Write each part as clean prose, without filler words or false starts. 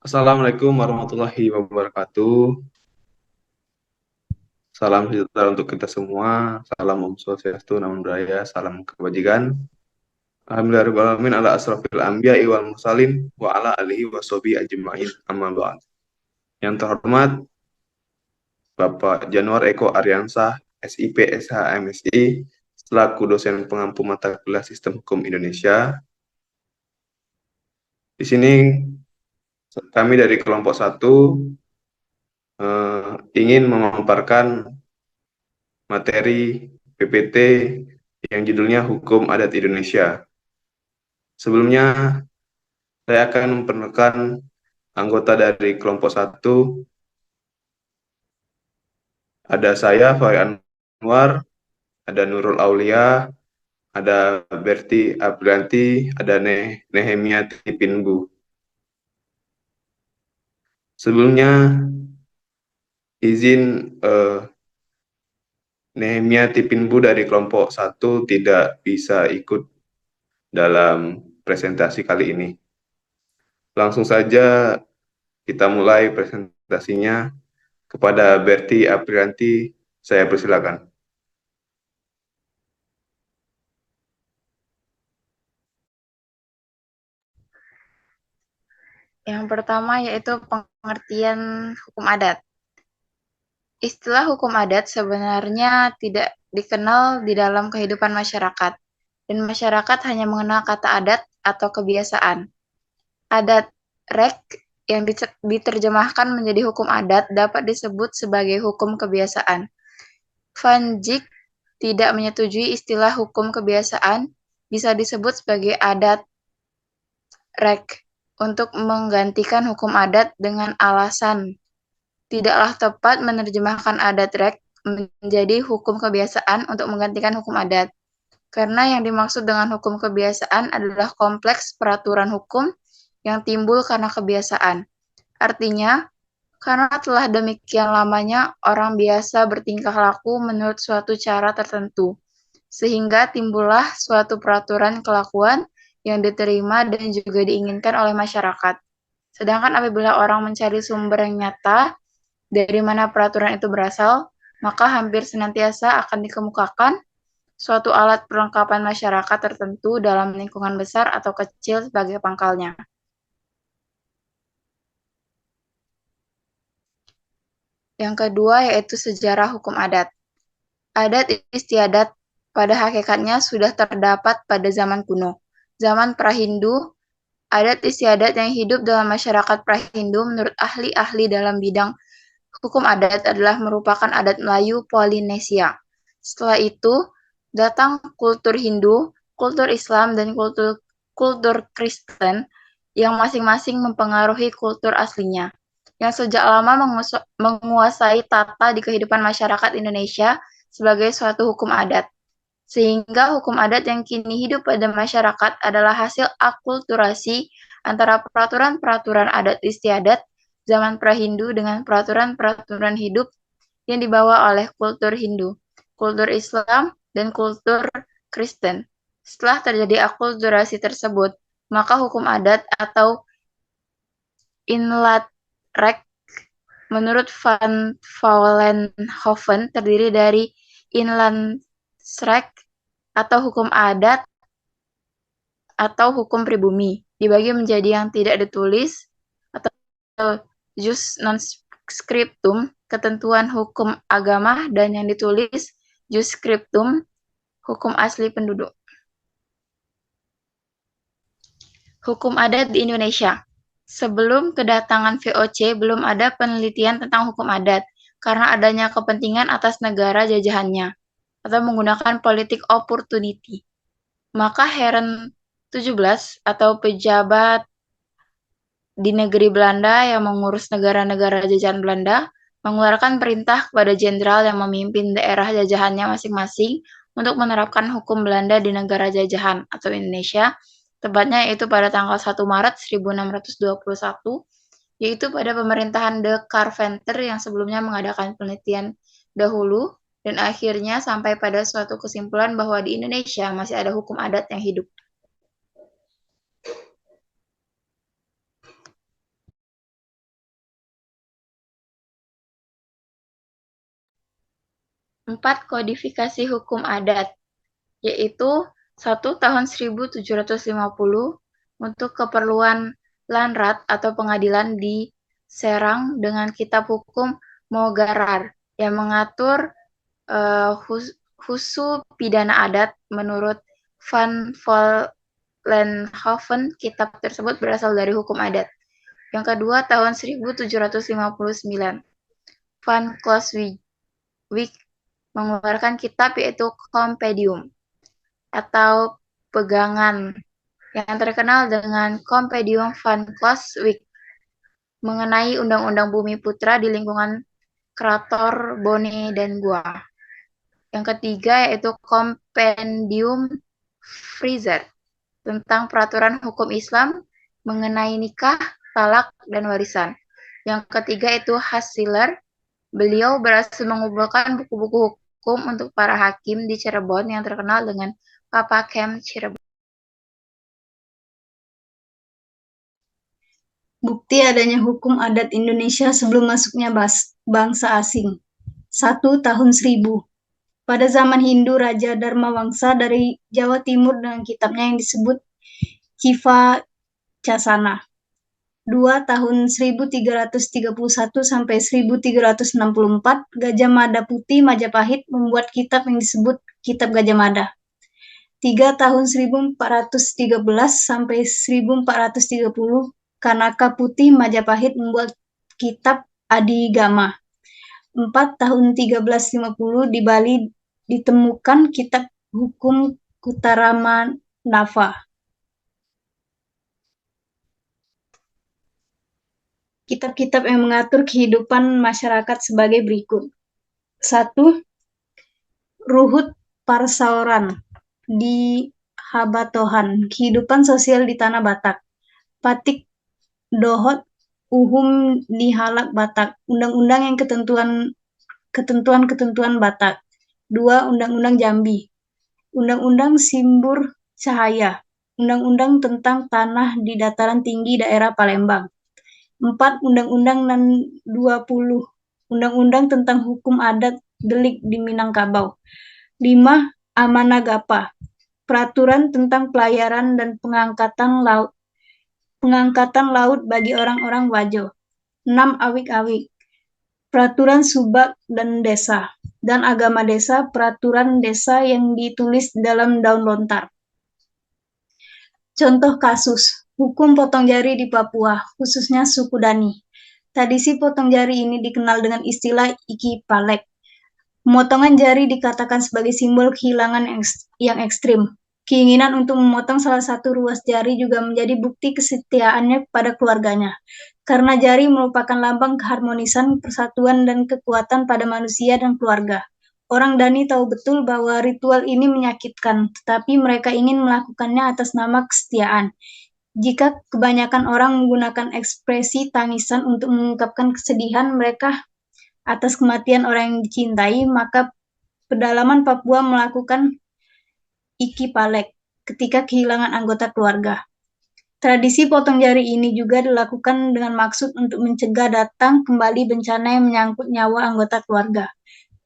Assalamualaikum warahmatullahi wabarakatuh. Salam sejahtera untuk kita semua. Salam Om Swastiastu, Namo Buddhaya, salam kebajikan. Alhamdulillahirrahmanirrahim ala asrafil anbiya wal mursalin wa ala alihi wa sahbihi ajma'in amma ba'd. Yang terhormat Bapak Januar Eko Aryansah, SIP, SH, MSI, selaku dosen pengampu mata kuliah Sistem Hukum Indonesia. Di sini kami dari kelompok 1 ingin memaparkan materi PPT yang judulnya Hukum Adat Indonesia. Sebelumnya, saya akan memperkenalkan anggota dari kelompok 1. Ada saya, Fahri Anwar, ada Nurul Aulia, ada Berti Aprianti, ada Nehemia Tipinbu. Sebelumnya, izin Nehemia Tipinbu dari kelompok 1 tidak bisa ikut dalam presentasi kali ini. Langsung saja kita mulai presentasinya. Kepada Berti Aprianti, saya persilakan. Yang pertama yaitu pengertian hukum adat. Istilah hukum adat sebenarnya tidak dikenal di dalam kehidupan masyarakat, dan masyarakat hanya mengenal kata adat atau kebiasaan. Adat rek yang diterjemahkan menjadi hukum adat dapat disebut sebagai hukum kebiasaan. Van Dijk tidak menyetujui istilah hukum kebiasaan bisa disebut sebagai adat rek untuk menggantikan hukum adat dengan alasan tidaklah tepat menerjemahkan adat rek menjadi hukum kebiasaan untuk menggantikan hukum adat. Karena yang dimaksud dengan hukum kebiasaan adalah kompleks peraturan hukum yang timbul karena kebiasaan. Artinya, karena telah demikian lamanya orang biasa bertingkah laku menurut suatu cara tertentu, sehingga timbullah suatu peraturan kelakuan yang diterima dan juga diinginkan oleh masyarakat. Sedangkan apabila orang mencari sumber yang nyata dari mana peraturan itu berasal, maka hampir senantiasa akan dikemukakan suatu alat perlengkapan masyarakat tertentu dalam lingkungan besar atau kecil sebagai pangkalnya. Yang kedua yaitu sejarah hukum adat. Adat istiadat pada hakikatnya sudah terdapat pada zaman kuno. Zaman pra-Hindu, adat istiadat yang hidup dalam masyarakat pra-Hindu menurut ahli-ahli dalam bidang hukum adat adalah merupakan adat Melayu Polinesia. Setelah itu, datang kultur Hindu, kultur Islam, dan kultur Kristen yang masing-masing mempengaruhi kultur aslinya, yang sejak lama menguasai tata di kehidupan masyarakat Indonesia sebagai suatu hukum adat. Sehingga hukum adat yang kini hidup pada masyarakat adalah hasil akulturasi antara peraturan-peraturan adat istiadat zaman pra-Hindu dengan peraturan-peraturan hidup yang dibawa oleh kultur Hindu, kultur Islam, dan kultur Kristen. Setelah terjadi akulturasi tersebut, maka hukum adat atau inlatrek menurut Van Vollenhoven terdiri dari inlandsrek atau hukum adat atau hukum pribumi, dibagi menjadi yang tidak ditulis atau jus non scriptum, ketentuan hukum agama, dan yang ditulis jus scriptum, hukum asli penduduk. Hukum adat di Indonesia. Sebelum kedatangan VOC, belum ada penelitian tentang hukum adat, karena adanya kepentingan atas negara jajahannya, atau menggunakan politik opportunity. Maka Heren 17 atau pejabat di negeri Belanda yang mengurus negara-negara jajahan Belanda mengeluarkan perintah kepada jenderal yang memimpin daerah jajahannya masing-masing untuk menerapkan hukum Belanda di negara jajahan atau Indonesia, tepatnya yaitu pada tanggal 1 Maret 1621, yaitu pada pemerintahan De Carpenter yang sebelumnya mengadakan penelitian dahulu dan akhirnya sampai pada suatu kesimpulan bahwa di Indonesia masih ada hukum adat yang hidup. 4. Kodifikasi hukum adat, yaitu 1 tahun 1750 untuk keperluan Lanrat atau pengadilan di Serang dengan kitab hukum Mogarar yang mengatur husu pidana adat. Menurut Van Vollenhoven, kitab tersebut berasal dari hukum adat. Yang kedua, tahun 1759, Van Clausewitz mengeluarkan kitab yaitu Compendium atau pegangan yang terkenal dengan Compendium Van Clausewitz mengenai undang-undang bumi putra di lingkungan Krator, Bone, dan Gua. Yang ketiga yaitu Compendium Fraser tentang peraturan hukum Islam mengenai nikah, talak, dan warisan. Yang ketiga itu Hassiller. Beliau berhasil mengumpulkan buku-buku hukum untuk para hakim di Cirebon yang terkenal dengan Papa Kem Cirebon. Bukti adanya hukum adat Indonesia sebelum masuknya bangsa asing. 1 tahun 1000. Pada zaman Hindu, Raja Dharmawangsa dari Jawa Timur dengan kitabnya yang disebut Civa Casana. 2 tahun 1331 sampai 1364, Gajah Mada Putih Majapahit membuat kitab yang disebut Kitab Gajah Mada. 3 tahun 1413 sampai 1430, Kanaka Putih Majapahit membuat kitab Adigama. 4 tahun 1350 di Bali ditemukan kitab hukum Kutaramanava. Kitab-kitab yang mengatur kehidupan masyarakat sebagai berikut. 1. Ruhut Parsauran di Habatohan, kehidupan sosial di Tanah Batak. Patik Dohot Uhum di Halak Batak, undang-undang yang ketentuan Batak. 2. Undang-undang Jambi. Undang-undang Simbur Cahaya, undang-undang tentang tanah di dataran tinggi daerah Palembang. 4. Undang-undang 20, undang-undang tentang hukum adat delik di Minangkabau. 5. Amanagapa, peraturan tentang pelayaran dan pengangkatan laut bagi orang-orang Wajo. 6. Awik-awik, peraturan subak dan desa, dan agama desa, peraturan desa yang ditulis dalam daun lontar. Contoh kasus, hukum potong jari di Papua, khususnya suku Dani. Tradisi potong jari ini dikenal dengan istilah iki palek. Pemotongan jari dikatakan sebagai simbol kehilangan yang ekstrim. Keinginan untuk memotong salah satu ruas jari juga menjadi bukti kesetiaannya kepada keluarganya. Karena jari merupakan lambang keharmonisan, persatuan, dan kekuatan pada manusia dan keluarga. Orang Dani tahu betul bahwa ritual ini menyakitkan, tetapi mereka ingin melakukannya atas nama kesetiaan. Jika kebanyakan orang menggunakan ekspresi tangisan untuk mengungkapkan kesedihan mereka atas kematian orang yang dicintai, maka pedalaman Papua melakukan iki palek ketika kehilangan anggota keluarga. Tradisi potong jari ini juga dilakukan dengan maksud untuk mencegah datang kembali bencana yang menyangkut nyawa anggota keluarga.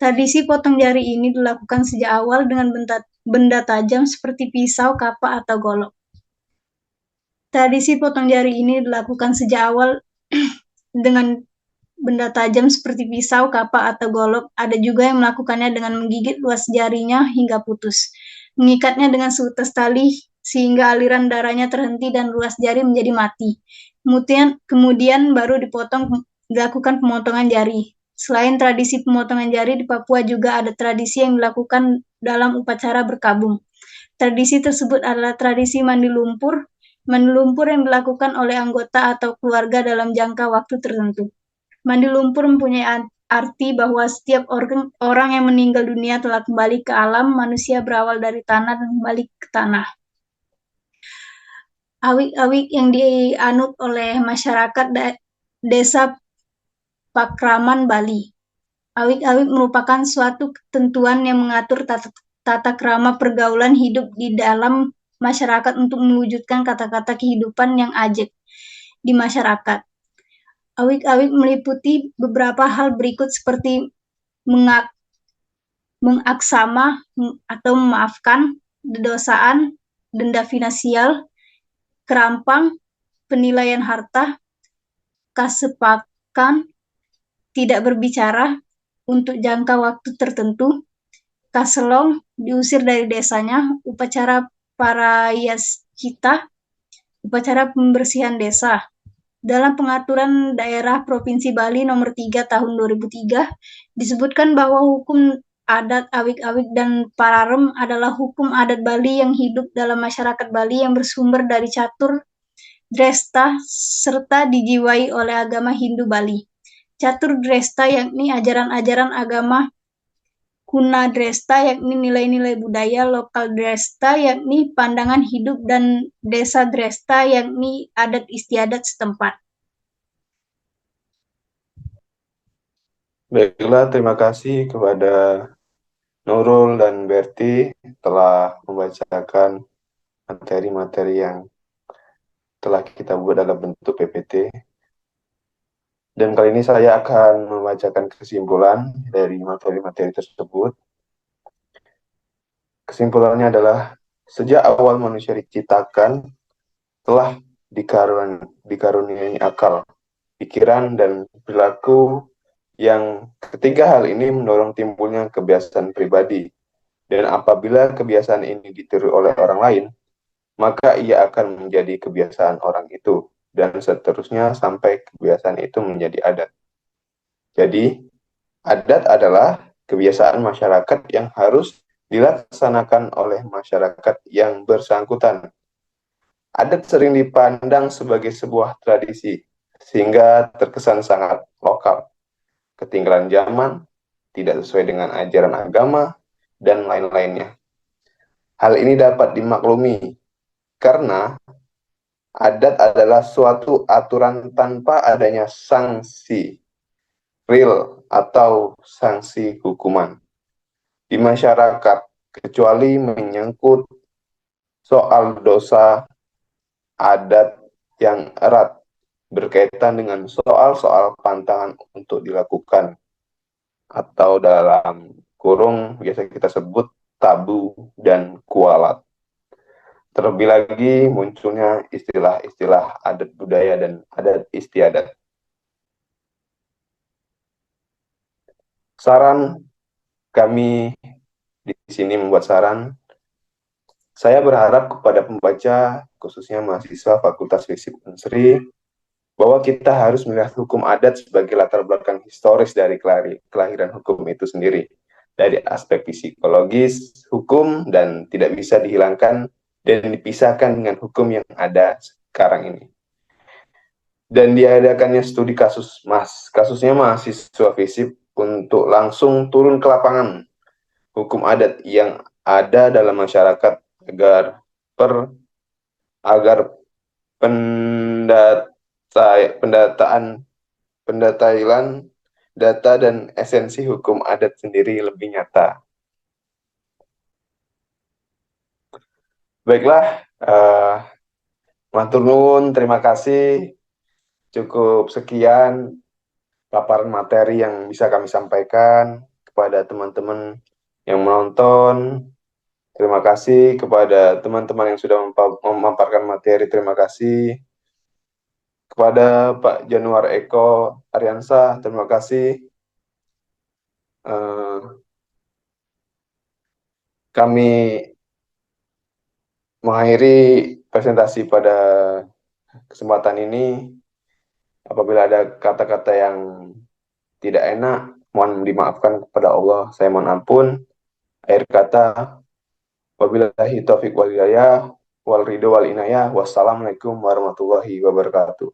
Tradisi potong jari ini dilakukan sejak awal dengan benda tajam seperti pisau, kapak, atau golok. Tradisi potong jari ini dilakukan sejak awal dengan benda tajam seperti pisau, kapak, atau golok. Ada juga yang melakukannya dengan menggigit ruas jarinya hingga putus, mengikatnya dengan seutas tali sehingga aliran darahnya terhenti dan ruas jari menjadi mati. Kemudian baru dilakukan pemotongan jari. Selain tradisi pemotongan jari, di Papua juga ada tradisi yang dilakukan dalam upacara berkabung. Tradisi tersebut adalah tradisi mandi lumpur. Mandi lumpur yang dilakukan oleh anggota atau keluarga dalam jangka waktu tertentu. Mandi lumpur mempunyai arti bahwa setiap orang yang meninggal dunia telah kembali ke alam, manusia berawal dari tanah dan kembali ke tanah. Awik-awik yang dianut oleh masyarakat desa Pakraman, Bali. Awik-awik merupakan suatu ketentuan yang mengatur tata krama pergaulan hidup di dalam masyarakat untuk mewujudkan kata-kata kehidupan yang ajeg di masyarakat. Awik-awik meliputi beberapa hal berikut seperti mengaksama atau memaafkan, dedosaan, denda finansial, kerampang, penilaian harta, kasepakan, tidak berbicara untuk jangka waktu tertentu, kaselong, diusir dari desanya, upacara parayascita, upacara pembersihan desa. Dalam pengaturan daerah Provinsi Bali nomor 3 tahun 2003, disebutkan bahwa hukum adat awik-awik dan pararem adalah hukum adat Bali yang hidup dalam masyarakat Bali yang bersumber dari catur dresta serta dijiwai oleh agama Hindu Bali. Catur dresta yakni ajaran-ajaran agama kuna dresta yakni nilai-nilai budaya, lokal dresta yakni pandangan hidup, dan desa dresta yakni adat istiadat setempat. Baiklah, terima kasih kepada Nurul dan Berti telah membacakan materi-materi yang telah kita buat dalam bentuk PPT. Dan kali ini saya akan membacakan kesimpulan dari materi-materi tersebut. Kesimpulannya adalah, sejak awal manusia diciptakan, telah dikaruniai akal, pikiran, dan perilaku yang ketiga hal ini mendorong timbulnya kebiasaan pribadi. Dan apabila kebiasaan ini ditiru oleh orang lain, maka ia akan menjadi kebiasaan orang itu, dan seterusnya sampai kebiasaan itu menjadi adat. Jadi, adat adalah kebiasaan masyarakat yang harus dilaksanakan oleh masyarakat yang bersangkutan. Adat sering dipandang sebagai sebuah tradisi, sehingga terkesan sangat lokal, ketinggalan zaman, tidak sesuai dengan ajaran agama, dan lain-lainnya. Hal ini dapat dimaklumi karena adat adalah suatu aturan tanpa adanya sanksi real atau sanksi hukuman di masyarakat, kecuali menyangkut soal dosa adat yang erat berkaitan dengan soal-soal pantangan untuk dilakukan, atau dalam kurung biasa kita sebut tabu dan kualat. Terlebih lagi munculnya istilah-istilah adat budaya dan adat istiadat. Saran kami di sini membuat saran. Saya berharap kepada pembaca, khususnya mahasiswa Fakultas Fisip Unsri, bahwa kita harus melihat hukum adat sebagai latar belakang historis dari kelahiran hukum itu sendiri, dari aspek psikologis, hukum, dan tidak bisa dihilangkan dan dipisahkan dengan hukum yang ada sekarang ini. Dan diadakannya studi kasusnya mahasiswa FISIP untuk langsung turun ke lapangan hukum adat yang ada dalam masyarakat agar pendatailan data dan esensi hukum adat sendiri lebih nyata. Baiklah, matur nuwun, terima kasih. Cukup sekian paparan materi yang bisa kami sampaikan kepada teman-teman yang menonton. Terima kasih kepada teman-teman yang sudah memaparkan materi. Terima kasih kepada Pak Januar Eko Aryansah. Terima kasih. Kami mengakhiri presentasi pada kesempatan ini. Apabila ada kata-kata yang tidak enak, mohon dimaafkan kepada Allah. Saya mohon ampun. Akhir kata, wabillahi taufiq wal hidayah, wal ridho wal inayah. Wassalamualaikum warahmatullahi wabarakatuh.